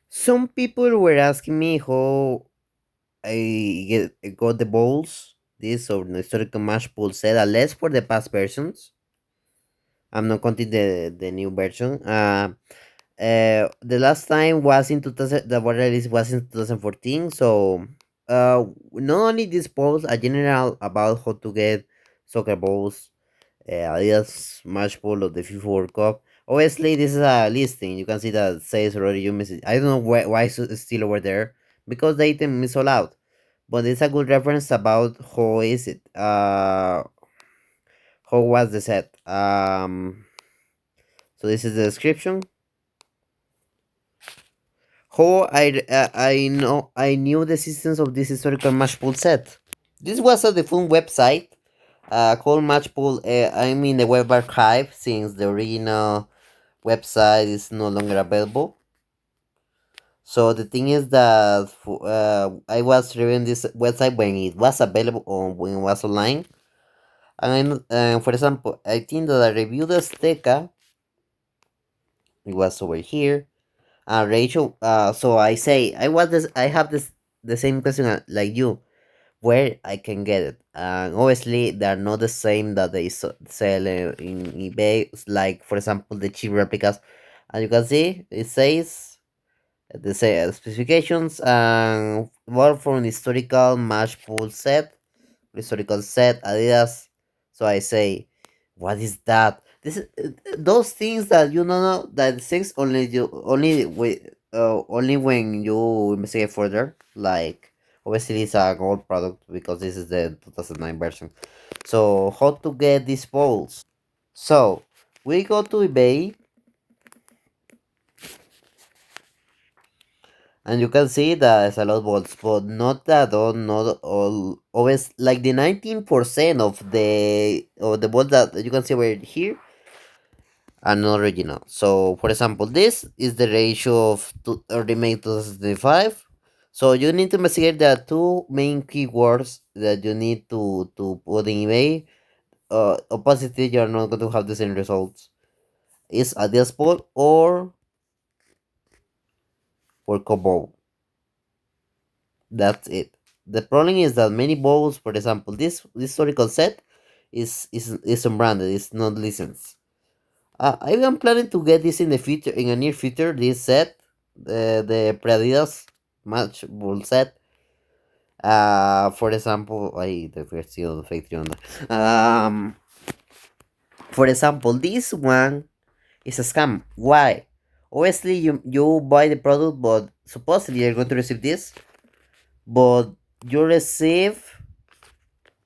Some people were asking me how got the balls, this or the historical match pool set, less for the past versions. I'm not counting the new version. The last time was in 2000, the water release was in 2014. So, not only this post, a general about how to get soccer balls, Adidas match ball of the FIFA World Cup. Obviously, this is a listing. You can see that says already you miss it. I don't know why it's still over there because the item is sold out. But it's a good reference about how is it. How was the set? So this is the description. How I knew the existence of this historical match pool set. This was a defunct website called Match Pool. I'm in the web archive since the original website is no longer available. So the thing is that I was reviewing this website when it was available or when it was online. And for example, I think that I reviewed the Azteca. It was over here. Rachel. So I say I was this. I have this the same question like you, where I can get it. And obviously, they are not the same that they sell in eBay. Like for example, the cheap replicas. As you can see, it says the specifications and more from historical match pool set, historical set, Adidas. So I say, what is that? This is those things that you don't know that things only when you investigate further. Like obviously it's a gold product because this is the 2009 version. So how to get these balls? So we go to eBay and you can see that there's a lot of balls, but not all. Always like the 19% of the balls that you can see over here are not original. So, for example, this is the ratio of remake 2025. So you need to investigate the two main keywords that you need to put in eBay. Oppositely, you're not going to have the same results. Is a dispol or combo. That's it. The problem is that many balls, for example, this historical set is unbranded. It's not licensed. I am planning to get this in the future, in a near future. This set, the Adidas match ball set. For example, I the version factory on that. For example, this one is a scam. Why? Obviously, you buy the product, but supposedly you're going to receive this, but you receive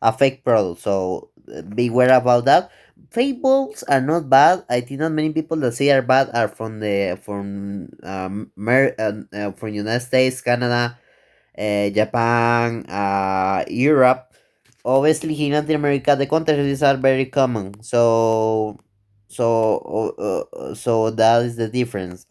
a fake product. So beware about that. Fake balls are not bad. I think not many people that say are bad are from United States, Canada, Japan, Europe. Obviously, in Latin America, the countries are very common. So that is the difference.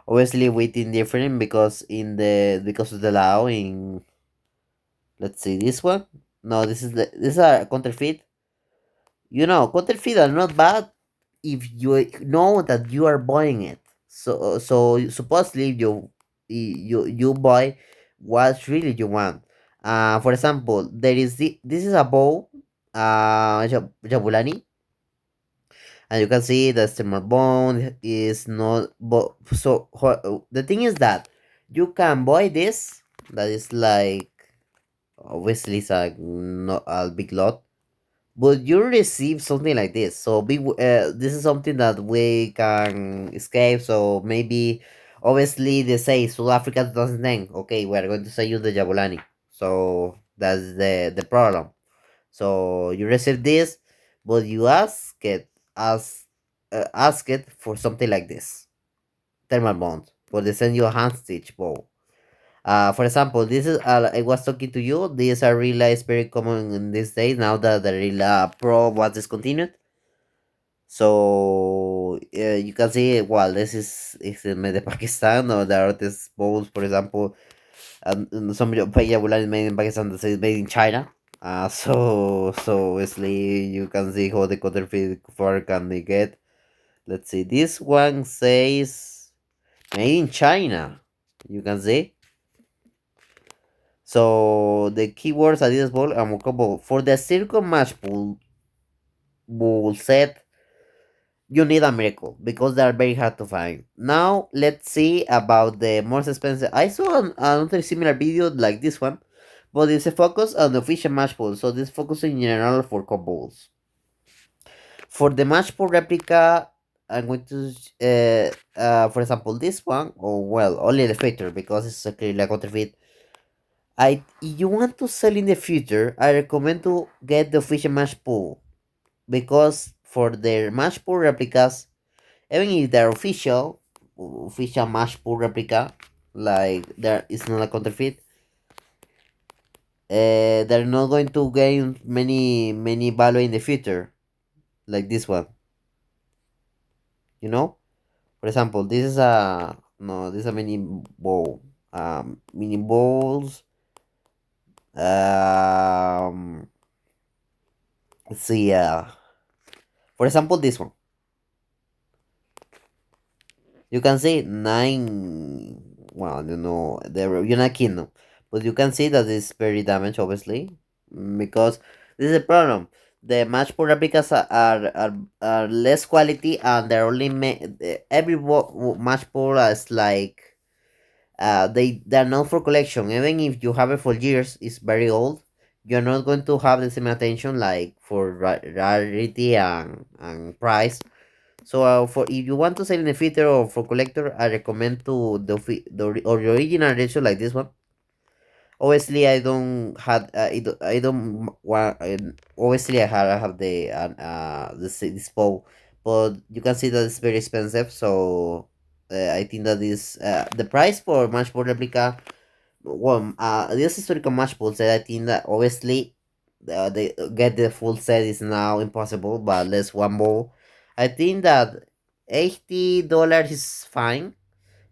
Obviously, we think different because because of the law in, let's see, this one. No, this is a counterfeit. Counterfeit are not bad if you know that you are buying it. So supposedly you buy what really you want. For example, this is a bow, Jabulani, and you can see the stemmer bone is not. But so the thing is that you can buy this. That is like obviously it's a not a big lot, but you receive something like this. So this is something that we can escape. So maybe, obviously, they say South Africa 2010. Okay, we are going to say you the Jabulani. So that's the problem. So you receive this, but you ask it for something like this, thermal bond, but they send you a hand stitch bow. For example, this is I was talking to you. These are Rila is very common in these days now that the Rila Pro was discontinued. So you can see, well, this is made in Pakistan, or there are these bowls, for example, and some Payabula is made in Pakistan, that says made in China. So obviously you can see how the counterfeit fur can they get. Let's see, this one says made in China. You can see. So the keywords Adidas ball and Mocha ball for the circle match ball set. You need a miracle because they are very hard to find. Now let's see about the most expensive. I saw another similar video like this one, but it's a focus on the official match ball. So this focus in general for cup balls. For the match ball replica, I'm going to, for example, this one, or well, only the filter because it's clearly a counterfeit. If you want to sell in the future, I recommend to get the official match pool because for their match pool replicas, even if they're official match pool replica, like there is not a counterfeit, they're not going to gain many value in the future, like this one. You know, for example, this is a no, this is a mini bowl. Mini bowls. Um, let's see. For example, this one. You can see nine. Well, you know, the United Kingdom, but you can see that it's very damaged, obviously, because this is a problem. The match pour replicas are less quality, and they're only every match pour is like they're not for collection. Even if you have it for years, it's very old. You're not going to have the same attention like for rarity and price. So for if you want to sell in the future or for collector, I recommend to or the original edition like this one. Obviously, I don't had I don't want. Obviously, I have this bow, but you can see that it's very expensive. So I think that is the price for matchball replica. Well, this historical matchball set. I think that obviously they get the full set is now impossible, but less one ball. I think that $80 is fine,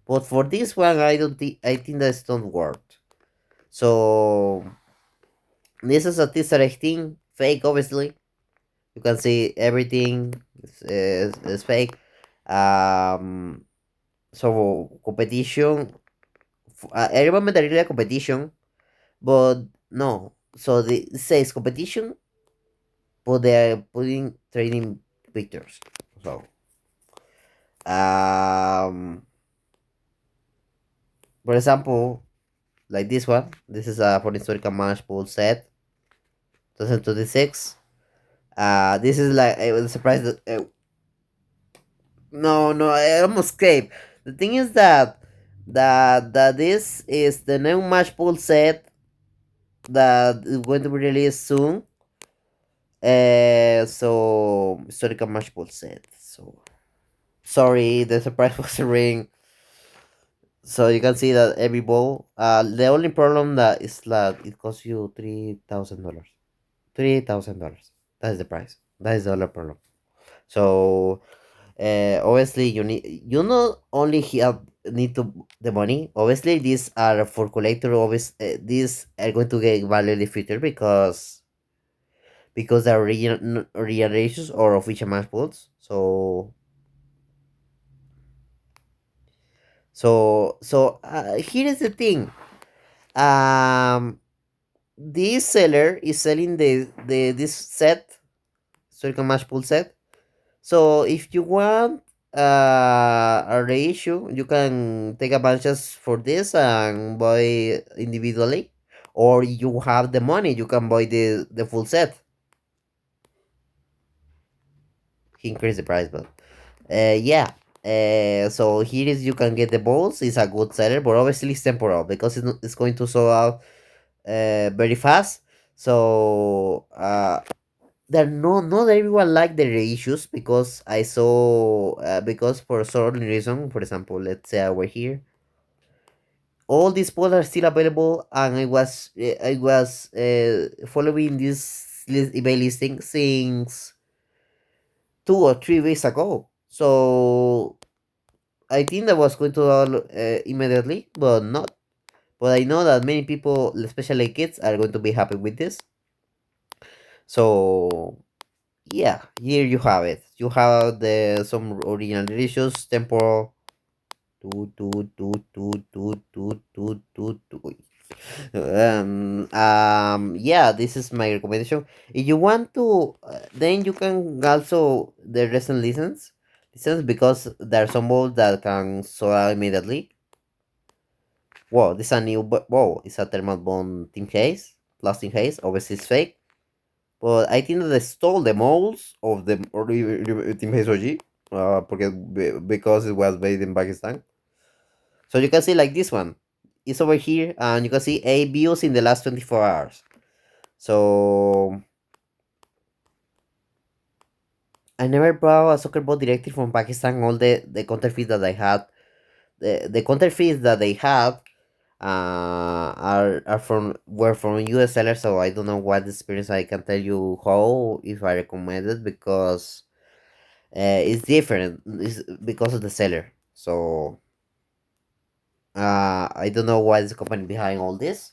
but for this one, I don't think I think that's not worth. So this is a teaser 18 fake, obviously. You can see everything is fake. Um, so competition. I remember the real competition, but no. So it says competition, but they are putting training pictures. So um, for example, like this one. This is a for historical match pool set 2026. This is like I was surprised that no, no, I almost escaped. The thing is that this is the new match pool set that is going to be released soon. So historical match pool set. So sorry, the surprise was a ring. So you can see that every ball. The only problem that is that it costs you $3,000. $3,000. That is the price. That is the only problem. So obviously you not only have need to the money. Obviously these are for collector. These are going to get value in the future because they're original ratios or official match pools. So here is the thing. Um, this seller is selling the this set, circle match pool set. So if you want a reissue, you can take advantage for this and buy individually, or you have the money, you can buy the full set. He increased the price, but yeah. So here is you can get the balls. It's a good seller, but obviously it's temporal because it's going to sell out very fast. So there no not everyone like the reissues because I saw because for a certain reason, for example, let's say over here, all these polls are still available, and I was following this eBay listing since 2 or 3 weeks ago. So I think that was going to all immediately, but not. But I know that many people, especially kids, are going to be happy with this. So yeah, here you have it. You have the some original delicious temporal Yeah, this is my recommendation. If you want to, then you can also the recent listens because there are some balls that can sold out immediately. Wow, this is a new, wow, it's a thermal bond team case, plastic case. Obviously, it's fake, but I think that they stole the molds of the team case OG, because it was made in Pakistan. So you can see like this one, it's over here, and you can see 8 views in the last 24 hours. So I never bought a soccer ball directly from Pakistan. All the counterfeits that I had, the counterfeits that they had, are from were from US sellers. So I don't know what experience I can tell you how if I recommend it because it's different. It's because of the seller. So I don't know what is the company behind all this.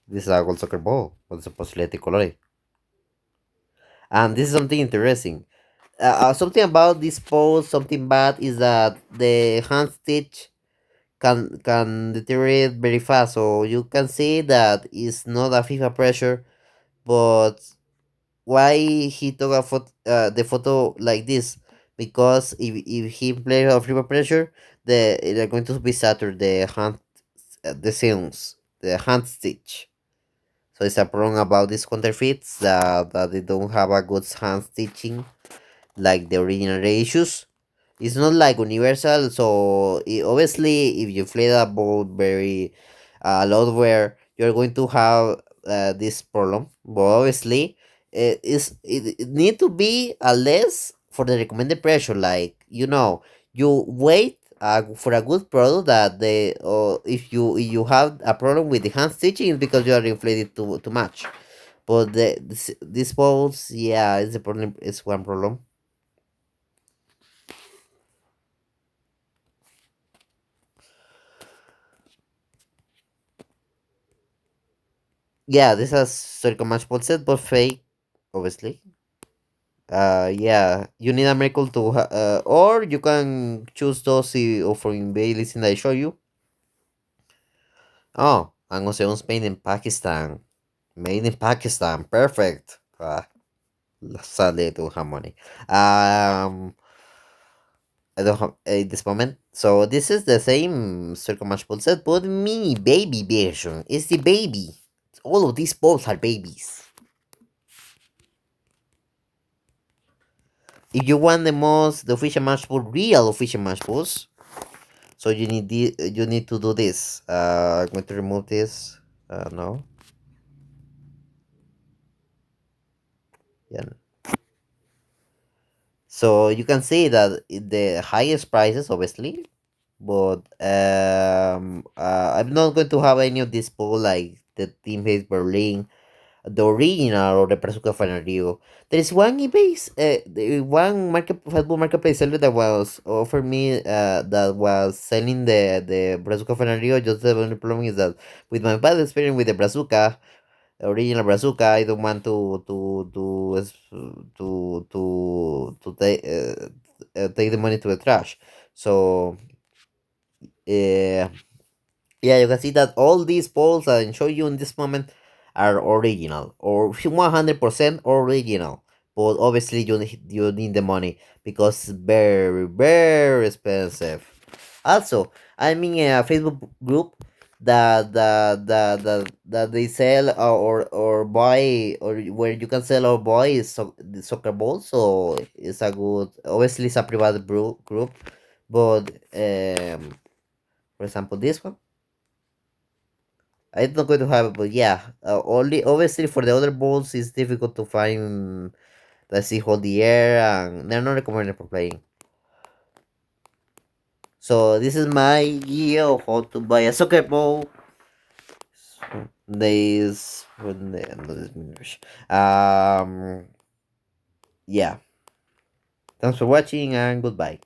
This is a gold soccer ball, but supposedly tricolore. And this is something interesting. Something about this pose, something bad is that the hand stitch can deteriorate very fast. So you can see that it's not a FIFA pressure, but why he took a photo, the photo like this? Because if he played a FIFA pressure, they're going to be shattered the hand, the seams, the hand stitch. So it's a problem about these counterfeits that they don't have a good hand stitching like the original reissues. It's not like universal, so obviously if you play that ball very a lot where you're going to have this problem. But obviously it need to be a less for the recommended pressure. Like you wait for a good product that they or if you have a problem with the hand stitching it's because you are inflated too much. But this balls, yeah, it's a problem. It's one problem. Yeah, this has circle match ball set, but fake, obviously. Yeah, you need a miracle to, or you can choose those from eBay listing that I show you. Oh, and also one's made in Pakistan. Made in Pakistan, perfect. Sadly, I don't have money. I don't have at this moment. So this is the same circle match ball set, but mini baby version. It's the baby. All of these balls are babies. If you want the official match ball, real official match balls, so you need to do this. I'm going to remove this. No, yeah. So you can see that the highest prices, obviously, but I'm not going to have any of this ball like the Team Base Berlin, the original or the Brazuca Fanario. There is one eBay, the one football marketplace seller that was offered me that was selling the Brazuca Fanario. Just the only problem is that with my bad experience with the Brazuca, original Brazuca, I don't want take the money to the trash. So uh, yeah, you can see that all these polls that I show you in this moment are original or 100% original. But obviously you need the money because it's very very expensive. Also, I'm in a Facebook group that they sell or buy or where you can sell or buy the soccer balls. So it's a good. Obviously, it's a private group, but for example, this one. I'm not going to have it, but yeah, only obviously for the other balls, it's difficult to find that see hold the air, and they're not recommended for playing. So this is my guide of how to buy a soccer ball. This when the end of this minute. Yeah. Thanks for watching and goodbye.